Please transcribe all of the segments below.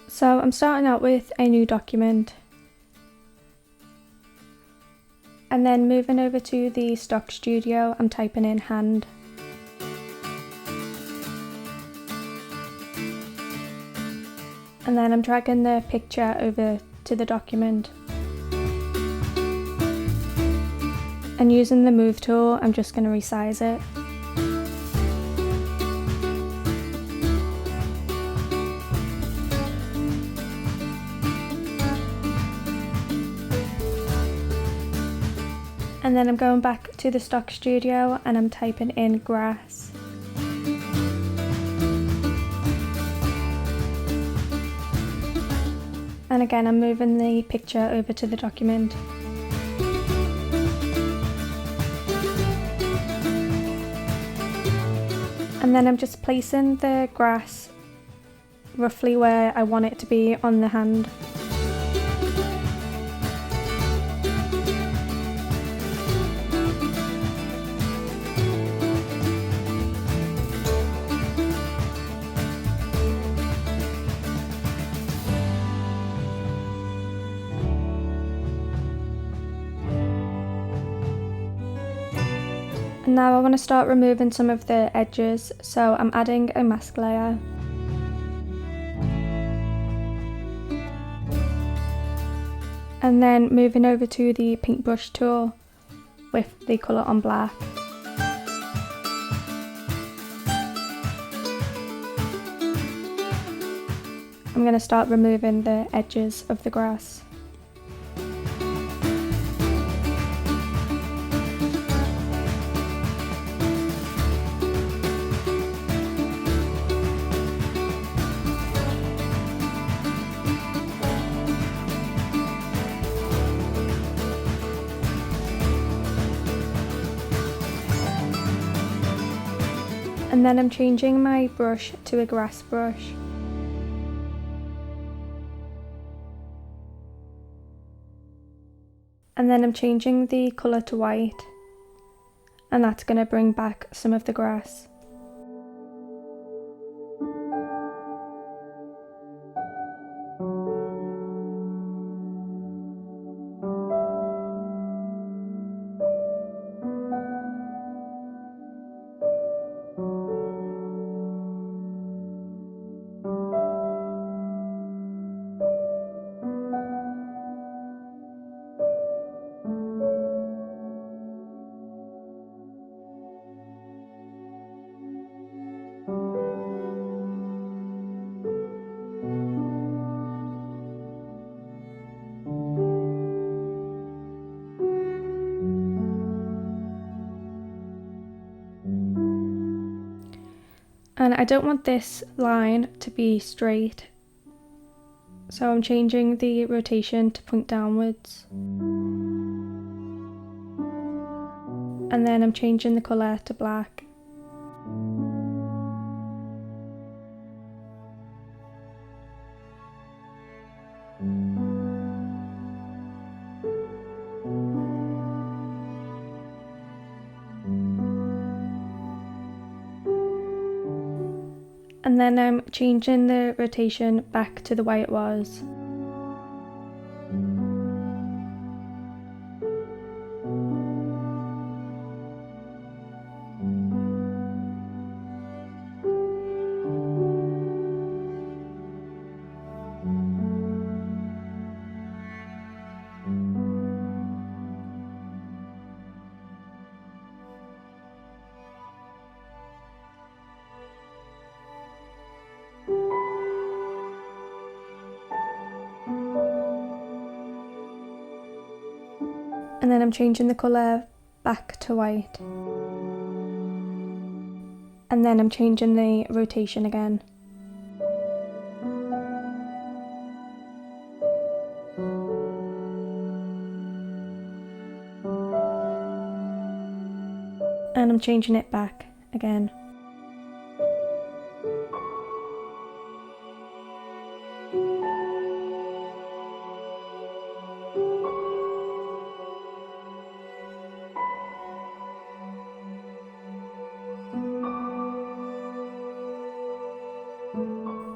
So I'm starting out with a new document and then moving over to the stock studio, I'm typing in hand. And then I'm dragging the picture over to the document. And using the move tool, I'm just going to resize it. And then I'm going back to the stock studio and I'm typing in grass. And again, I'm moving the picture over to the document. And then I'm just placing the grass roughly where I want it to be on the hand. And now I want to start removing some of the edges, so I'm adding a mask layer. And then moving over to the paintbrush tool with the colour on black. I'm going to start removing the edges of the grass. And then I'm changing my brush to a grass brush. And then I'm changing the colour to white, and that's going to bring back some of the grass. And I don't want this line to be straight, so I'm changing the rotation to point downwards. And then I'm changing the colour to black. And then I'm changing the rotation back to the way it was. And then I'm changing the colour back to white. And then I'm changing the rotation again. And I'm changing it back again.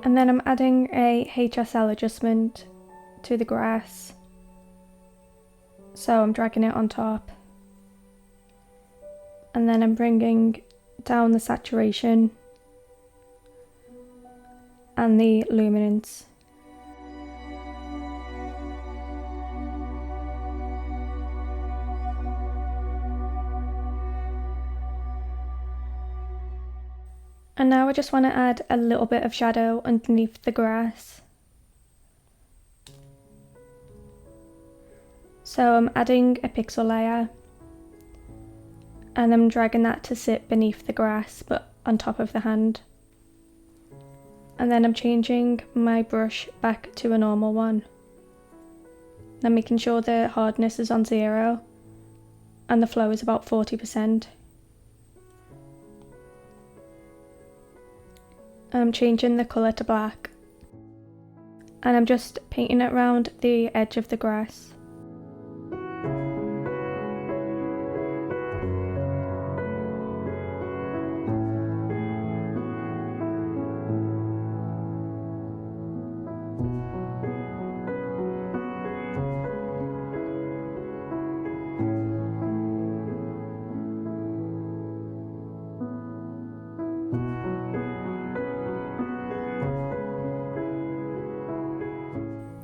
And then I'm adding a HSL adjustment to the grass. So I'm dragging it on top. And then I'm bringing down the saturation and the luminance. And now I just want to add a little bit of shadow underneath the grass. So I'm adding a pixel layer and I'm dragging that to sit beneath the grass but on top of the hand. And then I'm changing my brush back to a normal one. I'm making sure the hardness is on 0 and the flow is about 40%. I'm changing the colour to black and I'm just painting it around the edge of the grass.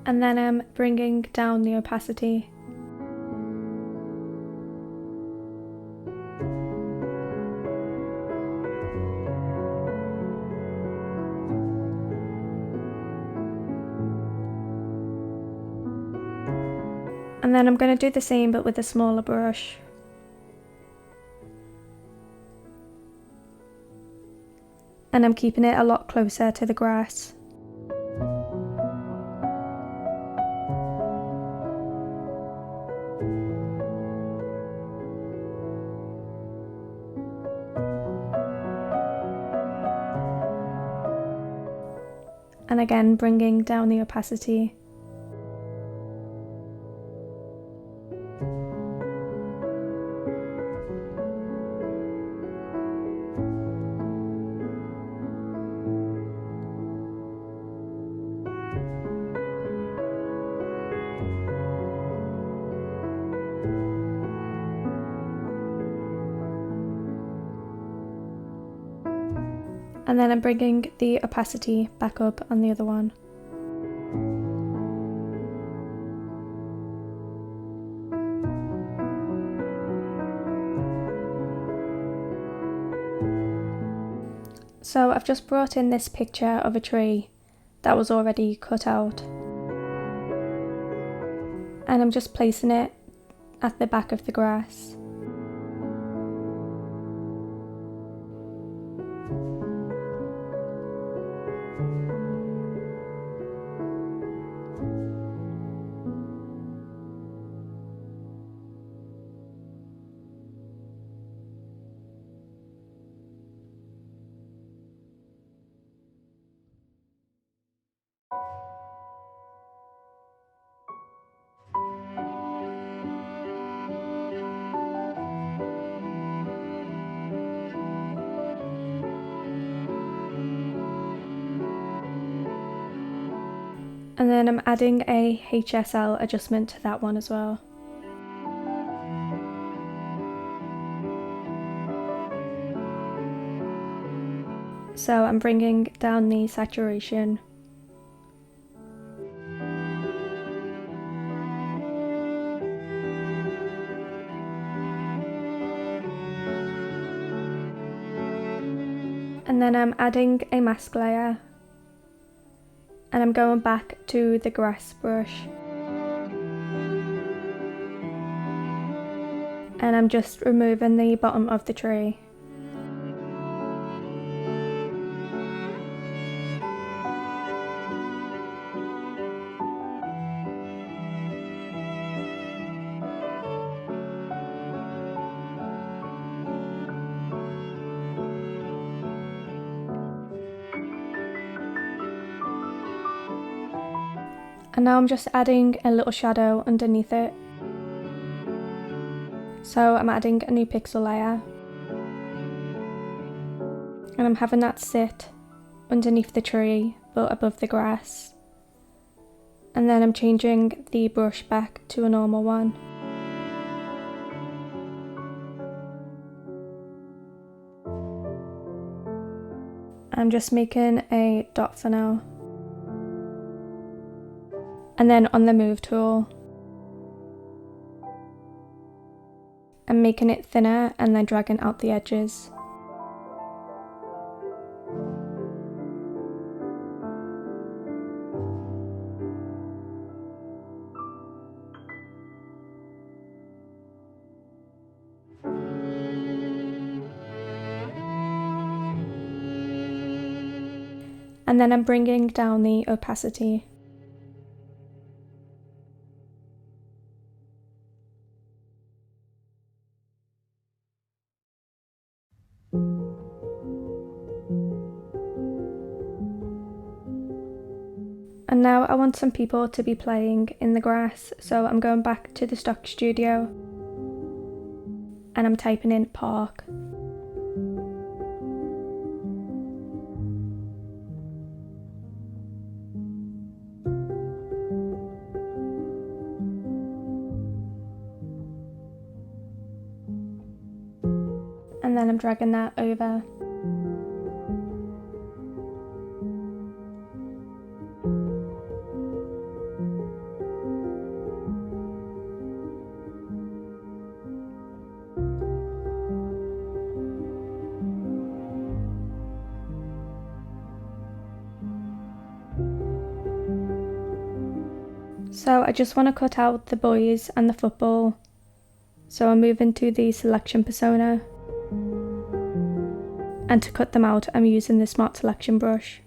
And then I'm bringing down the opacity. And then I'm going to do the same but with a smaller brush. And I'm keeping it a lot closer to the grass. And again bringing down the opacity. And then I'm bringing the opacity back up on the other one. So I've just brought in this picture of a tree that was already cut out. And I'm just placing it at the back of the grass. And then I'm adding a HSL adjustment to that one as well. So I'm bringing down the saturation. And then I'm adding a mask layer. And I'm going back to the grass brush. And I'm just removing the bottom of the tree. And now I'm just adding a little shadow underneath it. So I'm adding a new pixel layer. And I'm having that sit underneath the tree, but above the grass. And then I'm changing the brush back to a normal one. I'm just making a dot for now. And then on the move tool, I'm making it thinner and then dragging out the edges. And then I'm bringing down the opacity. And now I want some people to be playing in the grass, so I'm going back to the stock studio and I'm typing in park. And then I'm dragging that over. So I just want to cut out the boys and the football. So I'm moving to the selection persona. And to cut them out, I'm using the smart selection brush.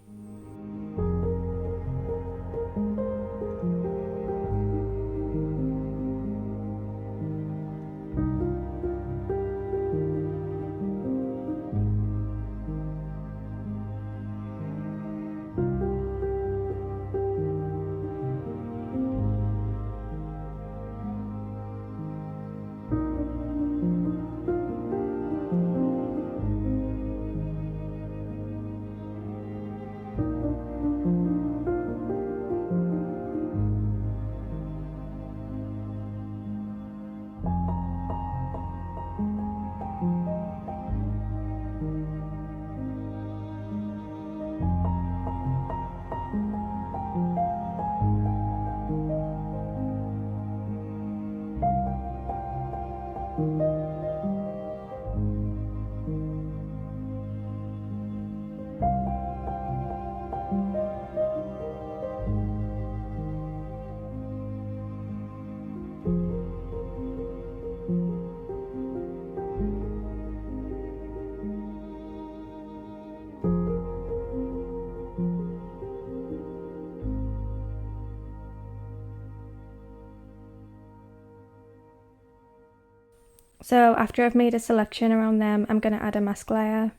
So after I've made a selection around them, I'm going to add a mask layer.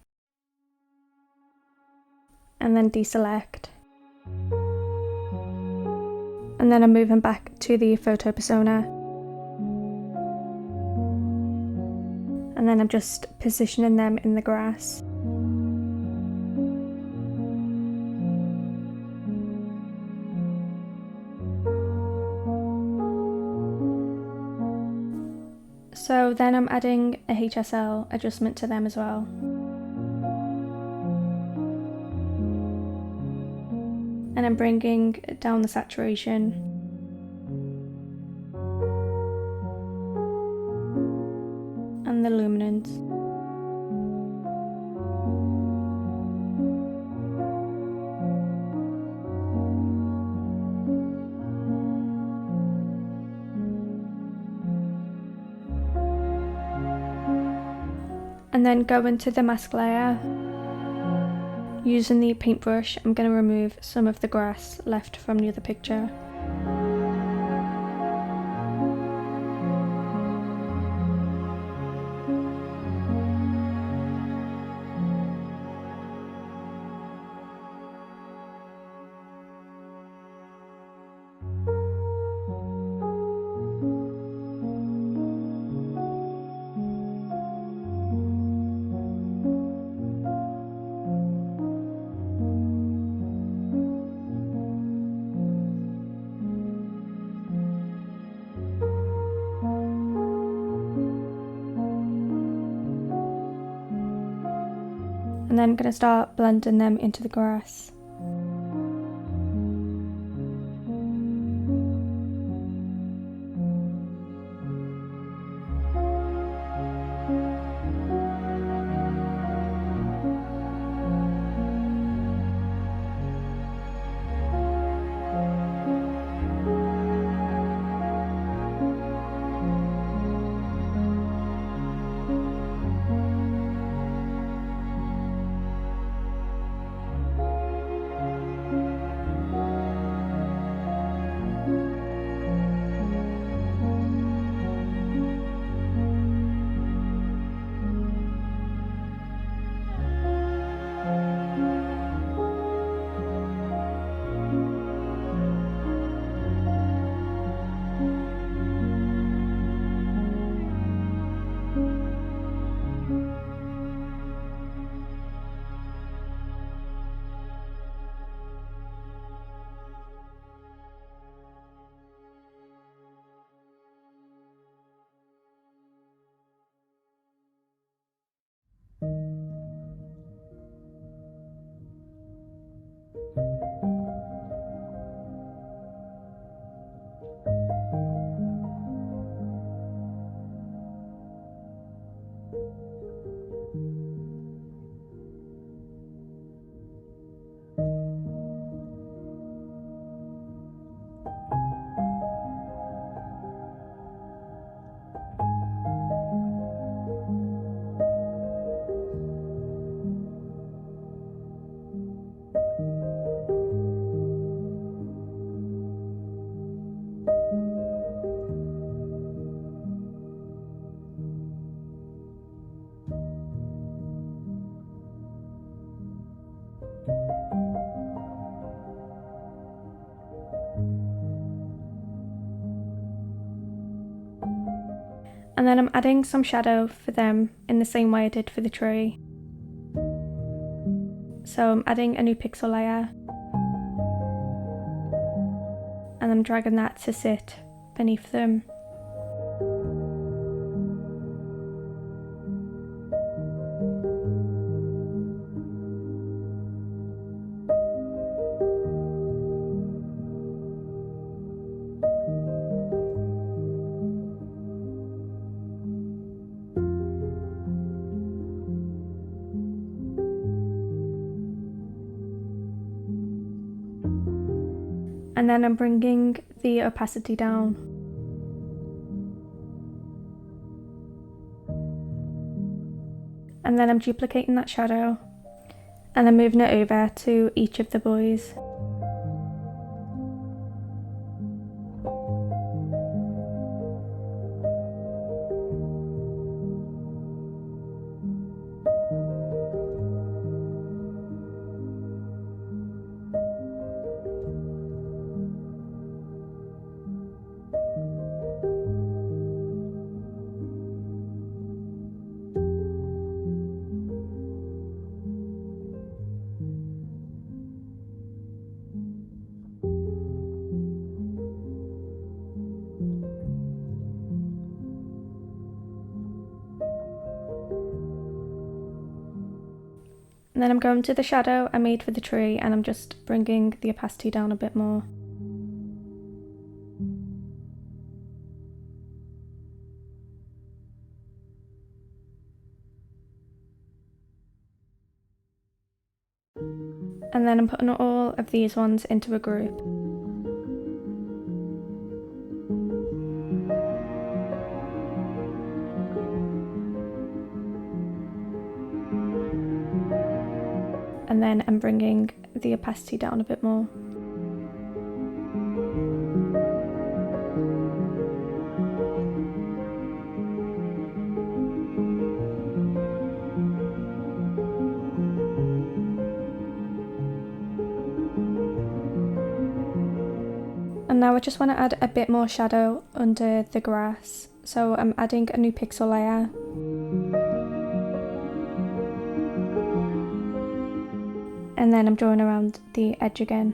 And then deselect. And then I'm moving back to the photo persona. And then I'm just positioning them in the grass. So then I'm adding a HSL adjustment to them as well. And I'm bringing down the saturation. And the luminance. And then go into the mask layer. Using the paintbrush, I'm going to remove some of the grass left from the other picture. And then I'm going to start blending them into the grass. And then I'm adding some shadow for them in the same way I did for the tree. So I'm adding a new pixel layer, and I'm dragging that to sit beneath them. And then I'm bringing the opacity down. And then I'm duplicating that shadow and then moving it over to each of the boys. And then I'm going to the shadow I made for the tree and I'm just bringing the opacity down a bit more. And then I'm putting all of these ones into a group. And then I'm bringing the opacity down a bit more. And now I just want to add a bit more shadow under the grass, so I'm adding a new pixel layer. And then I'm drawing around the edge again.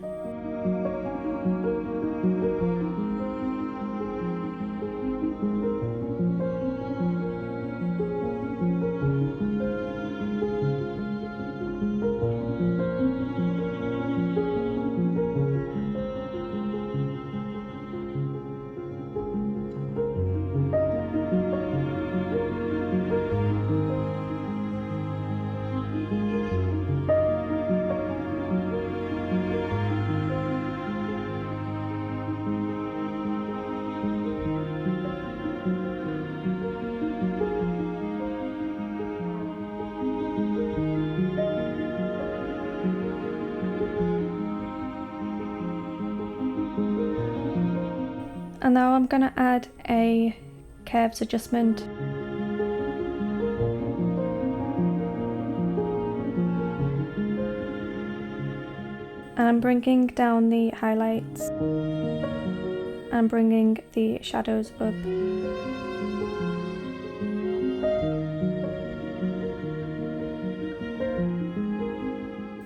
And now I'm going to add a curves adjustment. And I'm bringing down the highlights and bringing the shadows up.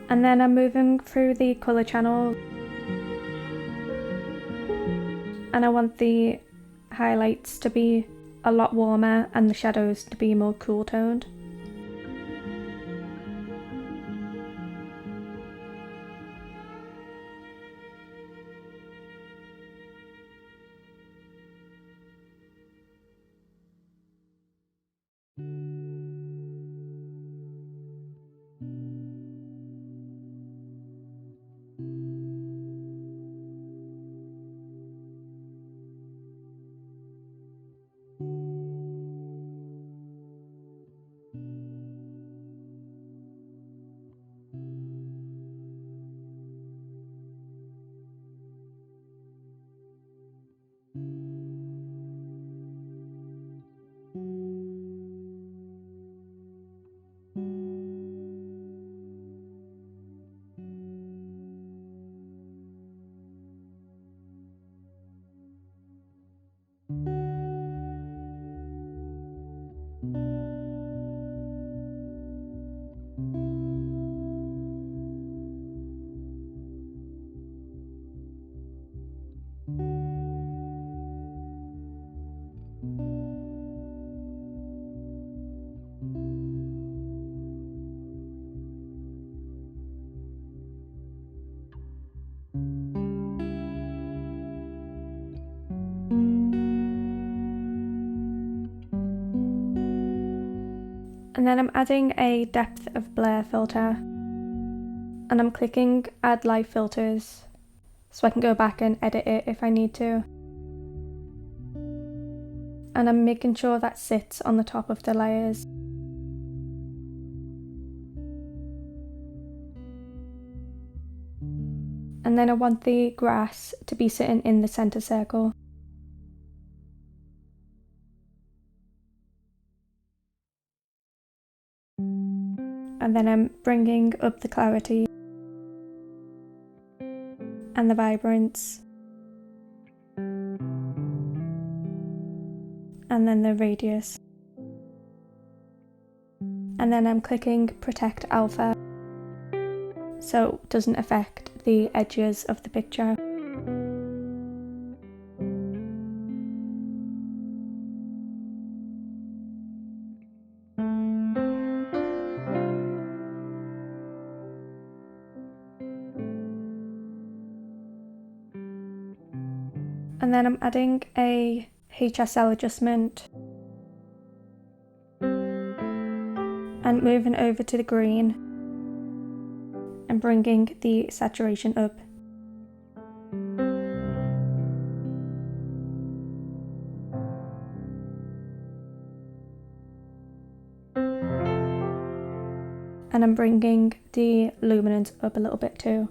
And then I'm moving through the colour channel, and I want the highlights to be a lot warmer and the shadows to be more cool toned. And then I'm adding a depth of blur filter, and I'm clicking add live filters so I can go back and edit it if I need to. And I'm making sure that sits on the top of the layers. And then I want the grass to be sitting in the center circle. And then I'm bringing up the clarity and the vibrance, and then the radius. And then I'm clicking protect alpha so it doesn't affect the edges of the picture. And then I'm adding a HSL adjustment and moving over to the green and bringing the saturation up. And I'm bringing the luminance up a little bit too.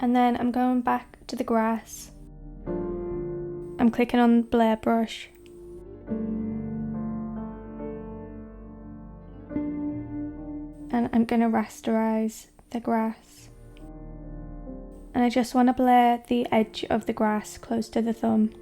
And then I'm going back to the grass. I'm clicking on blur brush. And I'm going to rasterize the grass. And I just want to blur the edge of the grass close to the thumb.